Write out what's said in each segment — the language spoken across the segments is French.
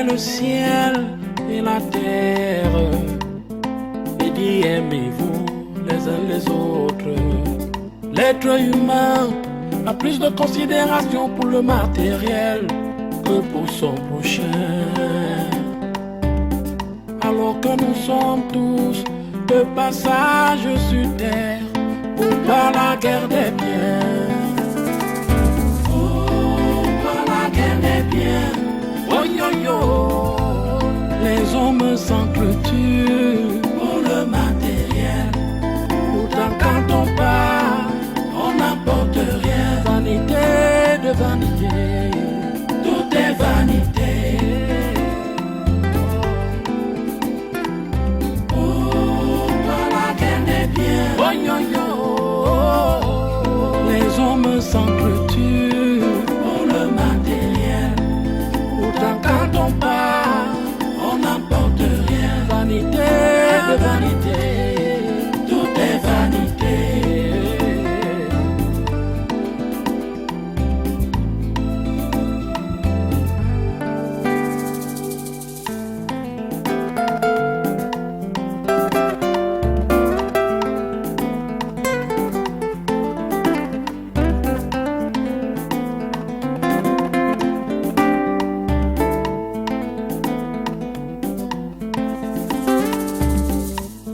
le ciel et la terre et dit aimez-vous les uns les autres. L'être humain a plus de considération pour le matériel que pour son prochain. Alors que nous sommes tous de passage sur terre pour pas la guerre des biens. Oh, pas la guerre des biens. Oh yo yo, les hommes s'entretuent pour le matériel. Pourtant quand on part, on n'apporte rien. Vanité de vanité, tout est vanité. Oh, pas la guerre des biens. Oh yo yo, les hommes s'entretuent pour le matériel. Pourtant quand on part, on n'apporte rien. Vanité de vanité, tout est vanité.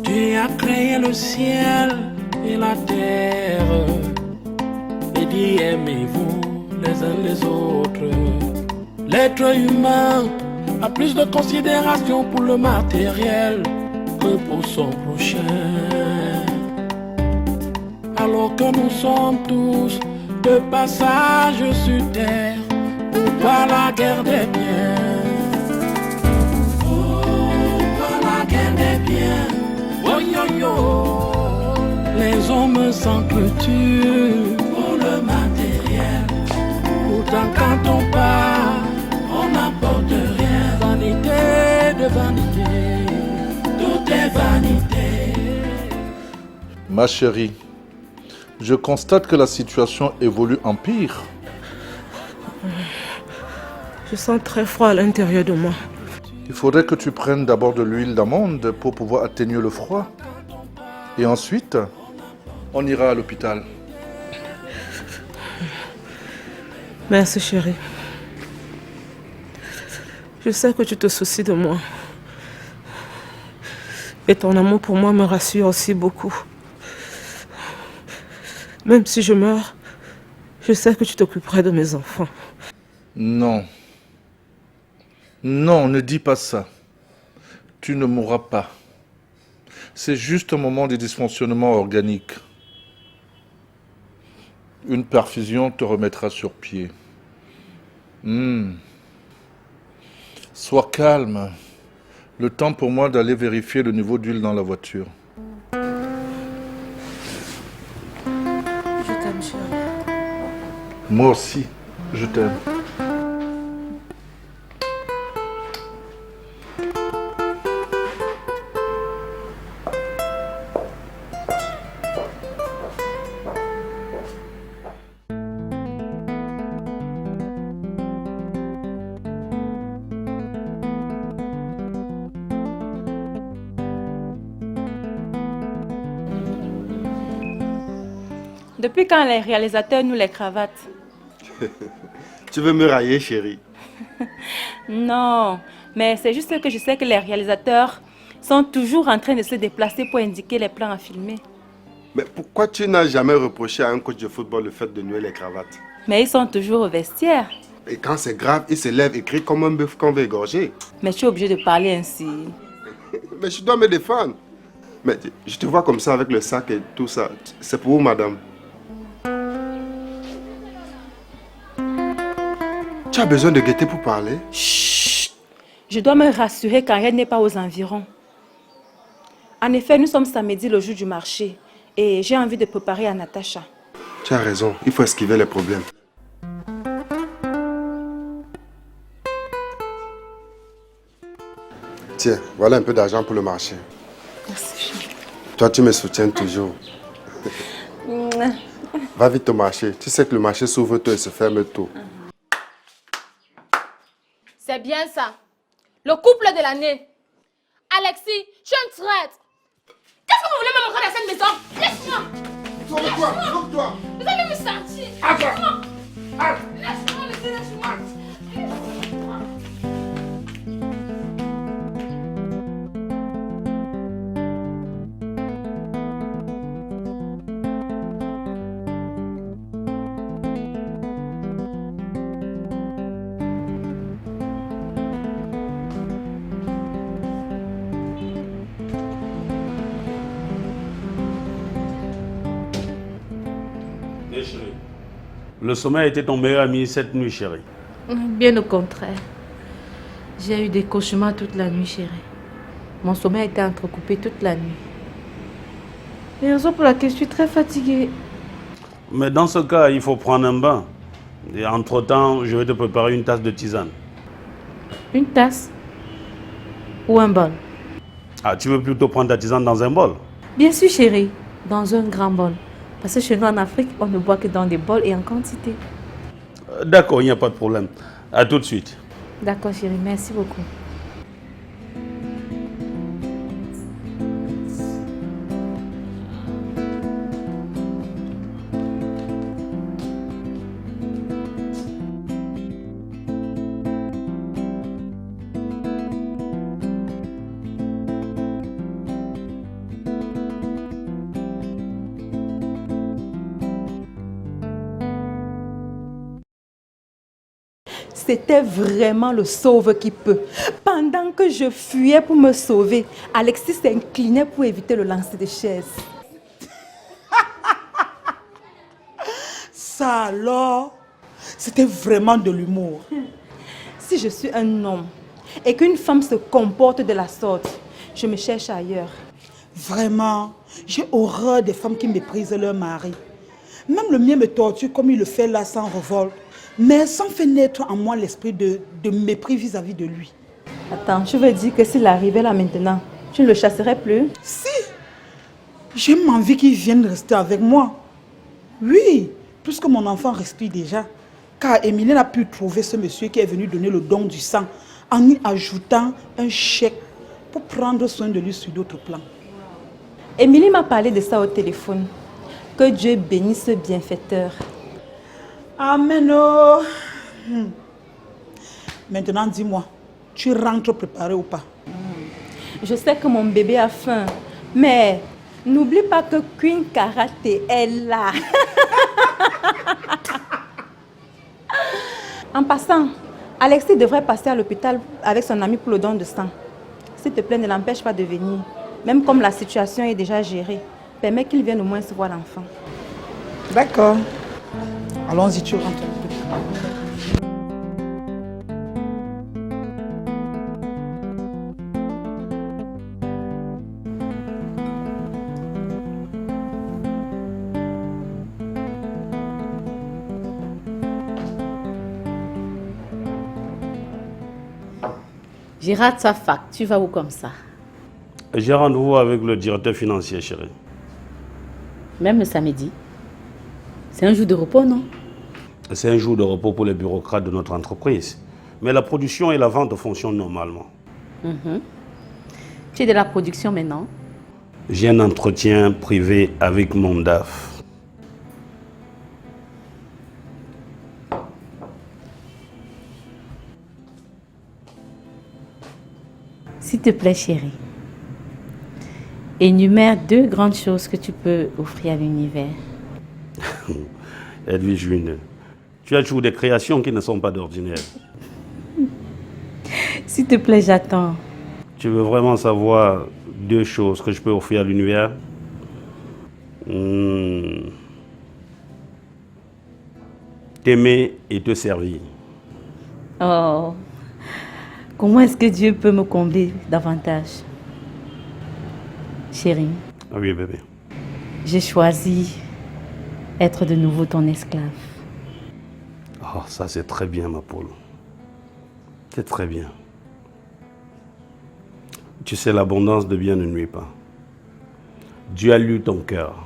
Tu as créé le ciel et la terre et dit aimez-vous les uns les autres. L'être humain a plus de considération pour le matériel que pour son prochain. Alors que nous sommes tous de passage sur terre pour pas la guerre des biens. Oh, pas la guerre des biens. Oh yo yo, les hommes s'entretuent pour le matériel. Pourtant quand on part, on n'apporte rien. Vanité de vanité, tout est vanité. Ma chérie, je constate que la situation évolue en pire. Je sens très froid à l'intérieur de moi. Il faudrait que tu prennes d'abord de l'huile d'amande pour pouvoir atténuer le froid. Et ensuite, on ira à l'hôpital. Merci chérie. Je sais que tu te soucies de moi. Et ton amour pour moi me rassure aussi beaucoup. Même si je meurs, je sais que tu t'occuperas de mes enfants. Non. Non, ne dis pas ça. Tu ne mourras pas. C'est juste un moment de dysfonctionnement organique. Une perfusion te remettra sur pied. Sois calme. Le temps pour moi d'aller vérifier le niveau d'huile dans la voiture. Je t'aime, chérie. Moi aussi, je t'aime. Depuis quand les réalisateurs nous les cravatent? Tu veux me railler, chérie? Non, mais c'est juste que je sais que les réalisateurs sont toujours en train de se déplacer pour indiquer les plans à filmer. Mais pourquoi tu n'as jamais reproché à un coach de football le fait de nouer les cravates? Mais ils sont toujours au vestiaire. Et quand c'est grave, il se lève et crie comme un bœuf qu'on veut égorger. Mais tu es obligé de parler ainsi. Mais je dois me défendre. Mais je te vois comme ça avec le sac et tout ça. C'est pour vous, madame? Tu as besoin de gaieté pour parler? Chut! Je dois me rassurer qu'Henriette n'est pas aux environs. En effet, nous sommes samedi, le jour du marché. Et j'ai envie de préparer à Natacha. Tu as raison, il faut esquiver les problèmes. Tiens, voilà un peu d'argent pour le marché. Merci, chérie. Toi, tu me soutiens toujours. Va vite au marché. Tu sais que le marché s'ouvre tôt et se ferme tôt. C'est bien ça. Le couple de l'année. Alexis, je suis une traite. Qu'est-ce que vous voulez me montrer dans cette maison? Laisse-moi. Sauve-toi. Vous allez me sortir. Laisse-moi. Laisse-moi, laisse-moi. Le sommeil était ton meilleur ami cette nuit, chérie. Bien au contraire. J'ai eu des cauchemars toute la nuit, chérie. Mon sommeil a été entrecoupé toute la nuit. Et raison pour laquelle je suis très fatiguée. Mais dans ce cas, il faut prendre un bain. Et entre-temps, je vais te préparer une tasse de tisane. Une tasse ou un bol? Ah, tu veux plutôt prendre ta tisane dans un bol? Bien sûr, chérie. Dans un grand bol. Parce que chez nous en Afrique, on ne boit que dans des bols et en quantité. D'accord, il n'y a pas de problème. À tout de suite. D'accord, chérie. Merci beaucoup. C'était vraiment le sauve qui peut. Pendant que je fuyais pour me sauver, Alexis s'inclinait pour éviter le lancer de chaise. Ça alors, c'était vraiment de l'humour. Si je suis un homme et qu'une femme se comporte de la sorte, je me cherche ailleurs. Vraiment, j'ai horreur des femmes qui méprisent leur mari. Même le mien me torture comme il le fait là sans révolte. Mais sans faire naître en moi l'esprit de mépris vis-à-vis de lui. Attends, tu veux dire que s'il arrivait là maintenant, tu ne le chasserais plus? Si, j'ai même envie qu'il vienne rester avec moi. Oui, puisque mon enfant respire déjà. Car Émilie a pu trouver ce monsieur qui est venu donner le don du sang en y ajoutant un chèque pour prendre soin de lui sur d'autres plans. Émilie m'a parlé de ça au téléphone. Que Dieu bénisse ce bienfaiteur. Amen. Oh. Maintenant, dis-moi, tu rentres préparé ou pas? Je sais que mon bébé a faim, mais n'oublie pas que Queen Karaté est là. En passant, Alexis devrait passer à l'hôpital avec son ami pour le don de sang. S'il te plaît, ne l'empêche pas de venir. Même comme la situation est déjà gérée, permets qu'il vienne au moins se voir l'enfant. D'accord. Allons-y, tu rentres. J'ai raté sa fac. Tu vas où comme ça? J'ai rendez-vous avec le directeur financier, chérie. Même le samedi. C'est un jour de repos, non? C'est un jour de repos pour les bureaucrates de notre entreprise. Mais la production et la vente fonctionnent normalement. Tu es de la production maintenant? J'ai un entretien privé avec mon DAF. S'il te plaît, chérie. Énumère 2 grandes choses que tu peux offrir à l'univers. Edwige June, tu as toujours des créations qui ne sont pas d'ordinaire. S'il te plaît, j'attends. Tu veux vraiment savoir 2 choses que je peux offrir à l'univers? T'aimer et te servir. Oh, comment est-ce que Dieu peut me combler davantage? Chérie, Oui, bébé. j'ai choisi être de nouveau ton esclave. Oh, ça c'est très bien, ma poule. C'est très bien. Tu sais, l'abondance de bien ne nuit pas. Dieu a lu ton cœur.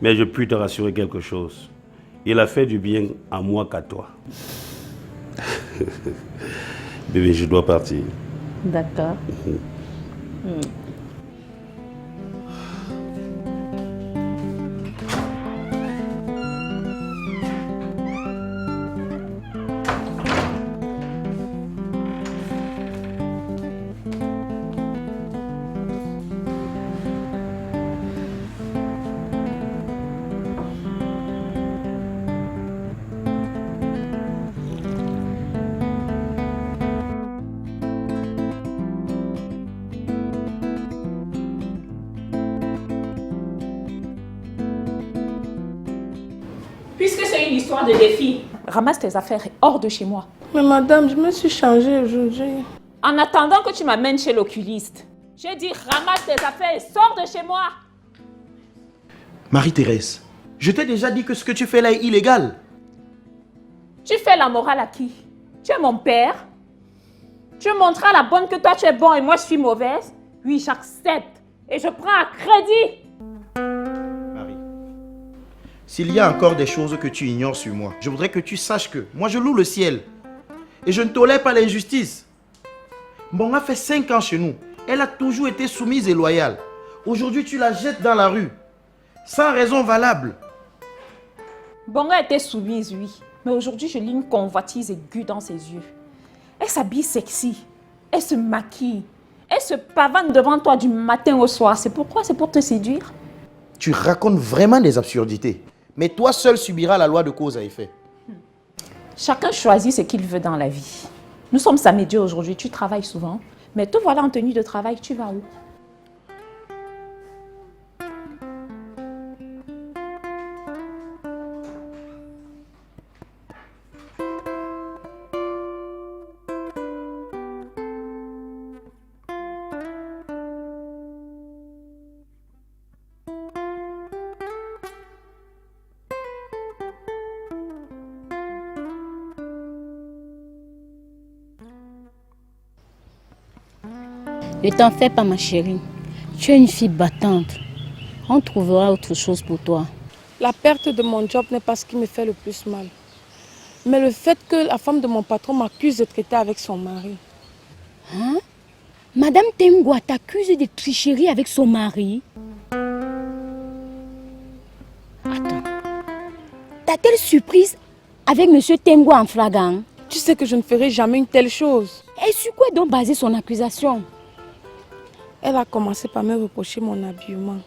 Mais je puis te rassurer quelque chose. Il a fait du bien à moi qu'à toi. Bébé, je dois partir. D'accord. Puisque c'est une histoire de défi, ramasse tes affaires hors de chez moi. Mais madame, je me suis changée aujourd'hui. En attendant que tu m'amènes chez l'oculiste, j'ai dit ramasse tes affaires et sors de chez moi. Marie-Thérèse, je t'ai déjà dit que ce que tu fais là est illégal. Tu fais la morale à qui? Tu es mon père? Tu montreras à la bonne que toi tu es bon et moi je suis mauvaise? Oui, j'accepte et je prends à crédit. Marie, s'il y a encore des choses que tu ignores sur moi, je voudrais que tu saches que moi je loue le ciel et je ne tolère pas l'injustice. Bon, a fait 5 ans chez nous. Elle a toujours été soumise et loyale. Aujourd'hui, tu la jettes dans la rue. Sans raison valable. Bonga était soumise, oui. Mais aujourd'hui, je lis une convoitise aiguë dans ses yeux. Elle s'habille sexy. Elle se maquille. Elle se pavane devant toi du matin au soir. C'est pourquoi? C'est pour te séduire. Tu racontes vraiment des absurdités. Mais toi seul subiras la loi de cause à effet. Chacun choisit ce qu'il veut dans la vie. Nous sommes samedi aujourd'hui. Tu travailles souvent. Mais te voilà en tenue de travail. Tu vas où? Ne t'en fais pas, ma chérie. Tu es une fille battante. On trouvera autre chose pour toi. La perte de mon job n'est pas ce qui me fait le plus mal. Mais le fait que la femme de mon patron m'accuse de traiter avec son mari. Hein? Madame Tengwa t'accuse de tricherie avec son mari? Attends. T'as-t-elle surprise avec monsieur Tengwa en flagrant? Tu sais que je ne ferai jamais une telle chose. Et sur quoi donc baser son accusation? Elle a commencé par me reprocher mon habillement.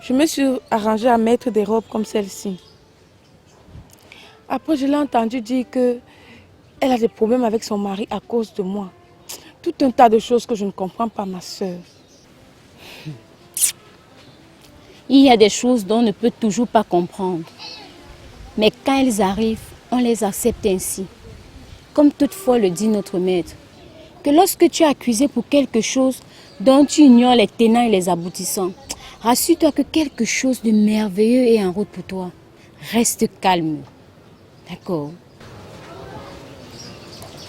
Je me suis arrangée à mettre des robes comme celle-ci. Après, je l'ai entendu dire qu'elle a des problèmes avec son mari à cause de moi. Tout un tas de choses que je ne comprends pas, ma soeur. Il y a des choses dont on ne peut toujours pas comprendre. Mais quand elles arrivent, on les accepte ainsi. Comme toutefois le dit notre maître, que lorsque tu es accusé pour quelque chose dont tu ignores les tenants et les aboutissants, rassure-toi que quelque chose de merveilleux est en route pour toi. Reste calme. D'accord?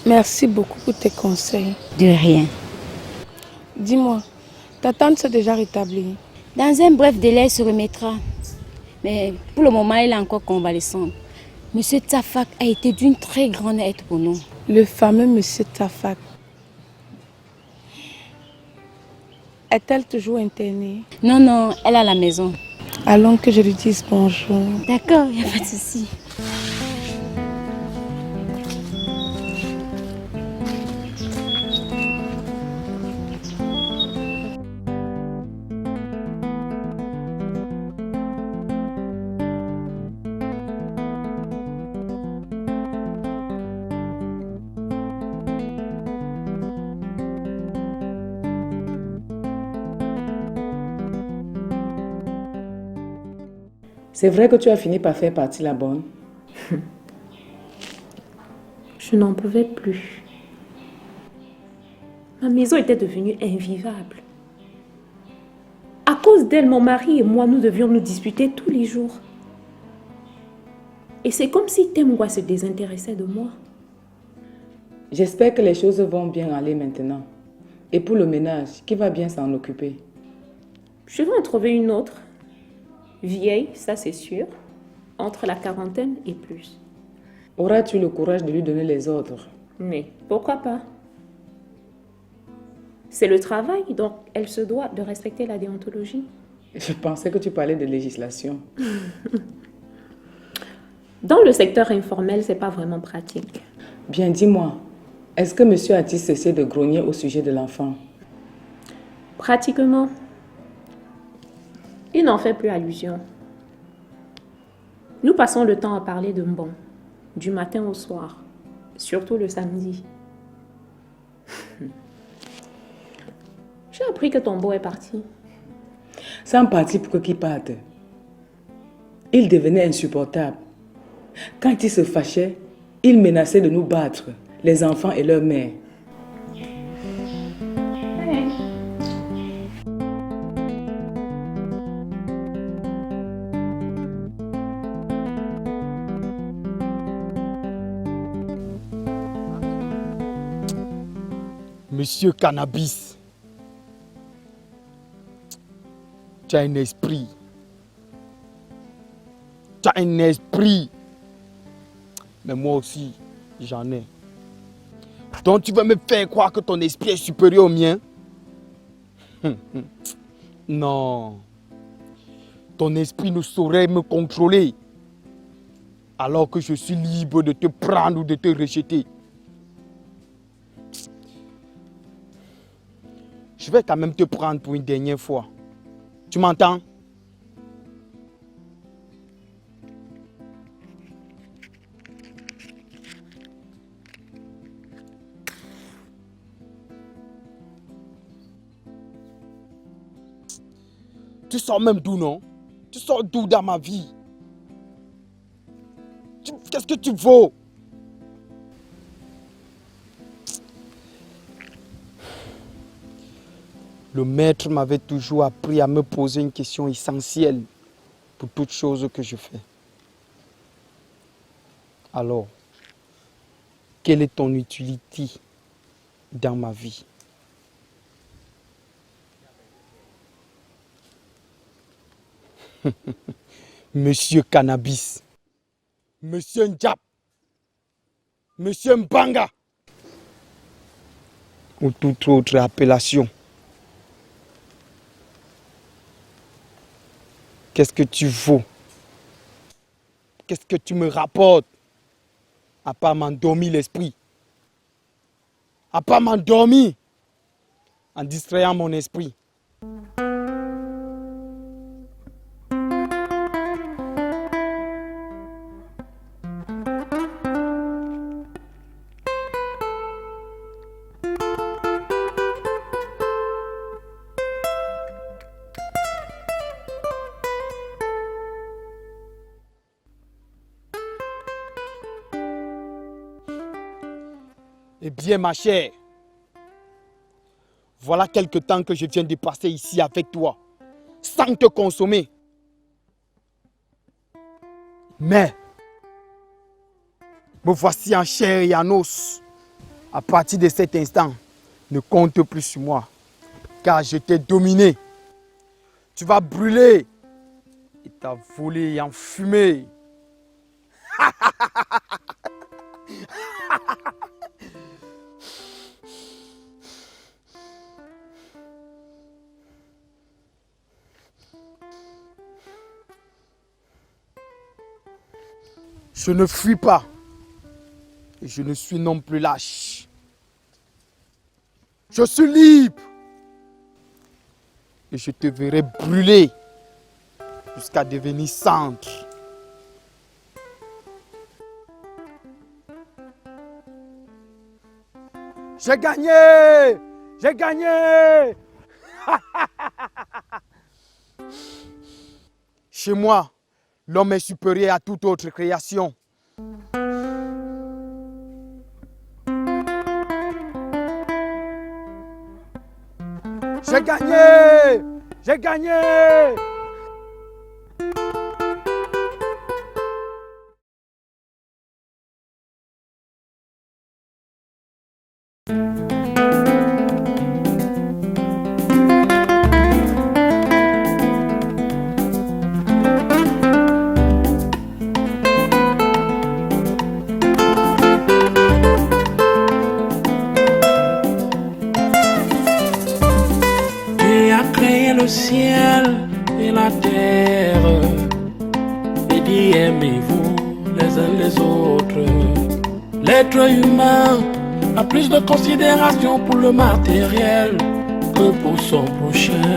Merci beaucoup pour tes conseils. De rien. Dis-moi, ta tante s'est déjà rétablie? Dans un bref délai, elle se remettra. Mais pour le moment, elle est encore convalescente. Monsieur Tafak a été d'une très grande aide pour nous. Le fameux Monsieur Tafak. Est-elle toujours internée? Non, non, elle est à la maison. Allons que je lui dise bonjour. D'accord, il n'y a pas de souci. C'est vrai que tu as fini par faire partie la bonne. Je n'en pouvais plus. Ma maison était devenue invivable. À cause d'elle, mon mari et moi, nous devions nous disputer tous les jours. Et c'est comme si Temgwa se désintéressait de moi. J'espère que les choses vont bien aller maintenant. Et pour le ménage, qui va bien s'en occuper? Je vais en trouver une autre. Vieille, ça c'est sûr. Entre la quarantaine et plus. Auras-tu le courage de lui donner les ordres? Mais pourquoi pas? C'est le travail, donc elle se doit de respecter la déontologie. Je pensais que tu parlais de législation. Dans le secteur informel, c'est pas vraiment pratique. Bien, dis-moi, est-ce que monsieur a-t-il cessé de grogner au sujet de l'enfant? Pratiquement. Il n'en fait plus allusion. Nous passons le temps à parler de Mbon, du matin au soir, surtout le samedi. J'ai appris que ton beau est parti. C'est un parti pour qu'il parte. Il devenait insupportable. Quand il se fâchait, il menaçait de nous battre, les enfants et leur mère. Monsieur Cannabis, tu as un esprit. Tu as un esprit. Mais moi aussi, j'en ai. Donc tu vas me faire croire que ton esprit est supérieur au mien? Non. Ton esprit ne saurait me contrôler. Alors que je suis libre de te prendre ou de te rejeter. Je vais quand même te prendre pour une dernière fois. Tu m'entends? Tu sors même d'où, non? Tu sors d'où dans ma vie? Qu'est-ce que tu vaux? Le maître m'avait toujours appris à me poser une question essentielle pour toute chose que je fais. Alors, quelle est ton utilité dans ma vie? Monsieur Cannabis, Monsieur Ndjap, Monsieur Mbanga, ou toute autre appellation. Qu'est-ce que tu vaux? Qu'est-ce que tu me rapportes? À part m'endormir l'esprit. À part m'endormir en distrayant mon esprit. Eh bien, ma chère, voilà quelque temps que je viens de passer ici avec toi, sans te consommer. Mais, me voici en chair et en os. À partir de cet instant, ne compte plus sur moi, car je t'ai dominé. Tu vas brûler et t'as volé et enfumé. Je ne fuis pas et je ne suis non plus lâche. Je suis libre et je te verrai brûler jusqu'à devenir cendre. J'ai gagné! J'ai gagné! Chez moi, l'homme est supérieur à toute autre création. J'ai gagné! J'ai gagné! le ciel et la terre et dit aimez-vous les uns les autres. L'être humain a plus de considération pour le matériel que pour son prochain.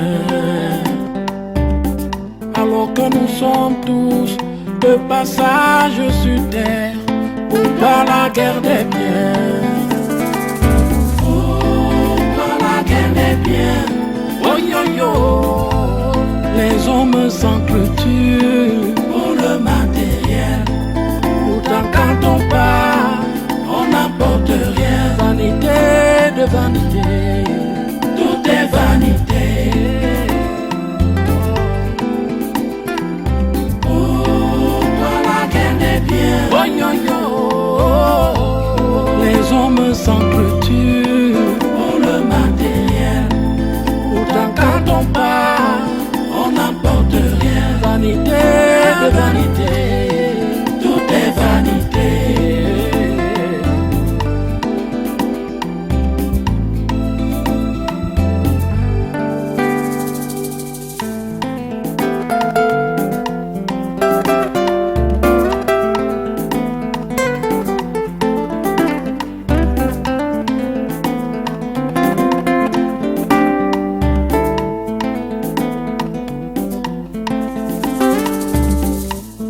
Alors que nous sommes tous de passage sur terre pour pas la guerre des biens. Pour la guerre des biens. Oh yo yo. Les hommes s'entretuent pour le matériel. Pourtant quand on part, on n'apporte rien. Vanité de vanité, tout est vanité. Pourquoi la guerre des biens? Oh yo yo. Les hommes s'entretuent pour le matériel. Pourtant quand on part, on n'apporte rien. Vanité de vanité, tout est vanité.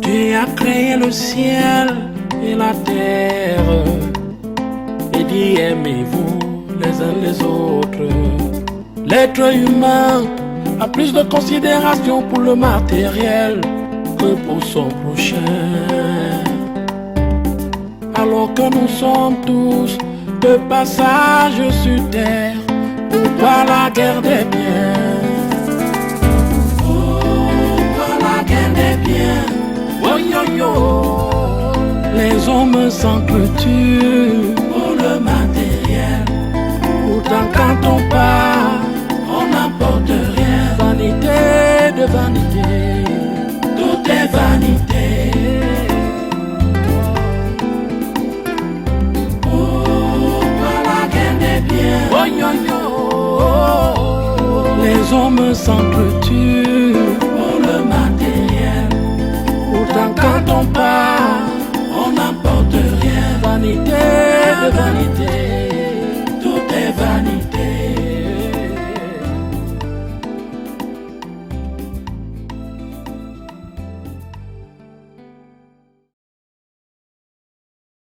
Tu as créé le ciel et la terre et dit aimez-vous les uns les autres. L'être humain a plus de considération pour le matériel que pour son prochain. Alors que nous sommes tous de passage sur terre, pourquoi la guerre des biens? Pourquoi la guerre des biens? Oh yo yo. Les hommes s'entretuent pour le matériel. Pourtant quand on part, on n'apporte rien. Vanité de vanité, tout est vanité. Pourquoi la guerre des biens? Oh yo yo. Les hommes s'entretuent